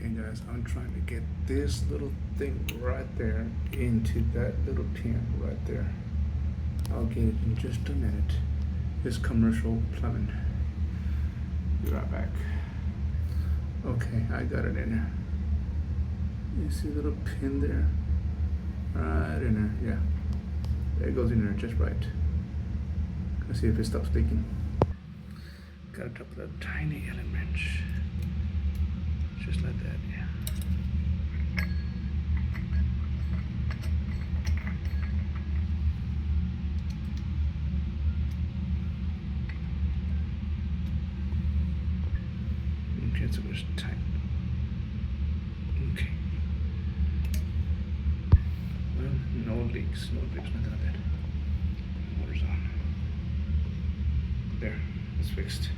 Okay guys, I'm trying to get this little thing right there into that little pin right there. I'll get it in just a minute. It's commercial plumbing. Be right back. Okay, I got it in there. You see the little pin there? Right in there, yeah. There it goes in there just right. Let's see if it stops leaking. Gotta drop that tiny Allen wrench. Just like that, yeah. Okay, so it's tight. Okay. Well, no leaks, nothing like that. Motor's on. There, it's fixed.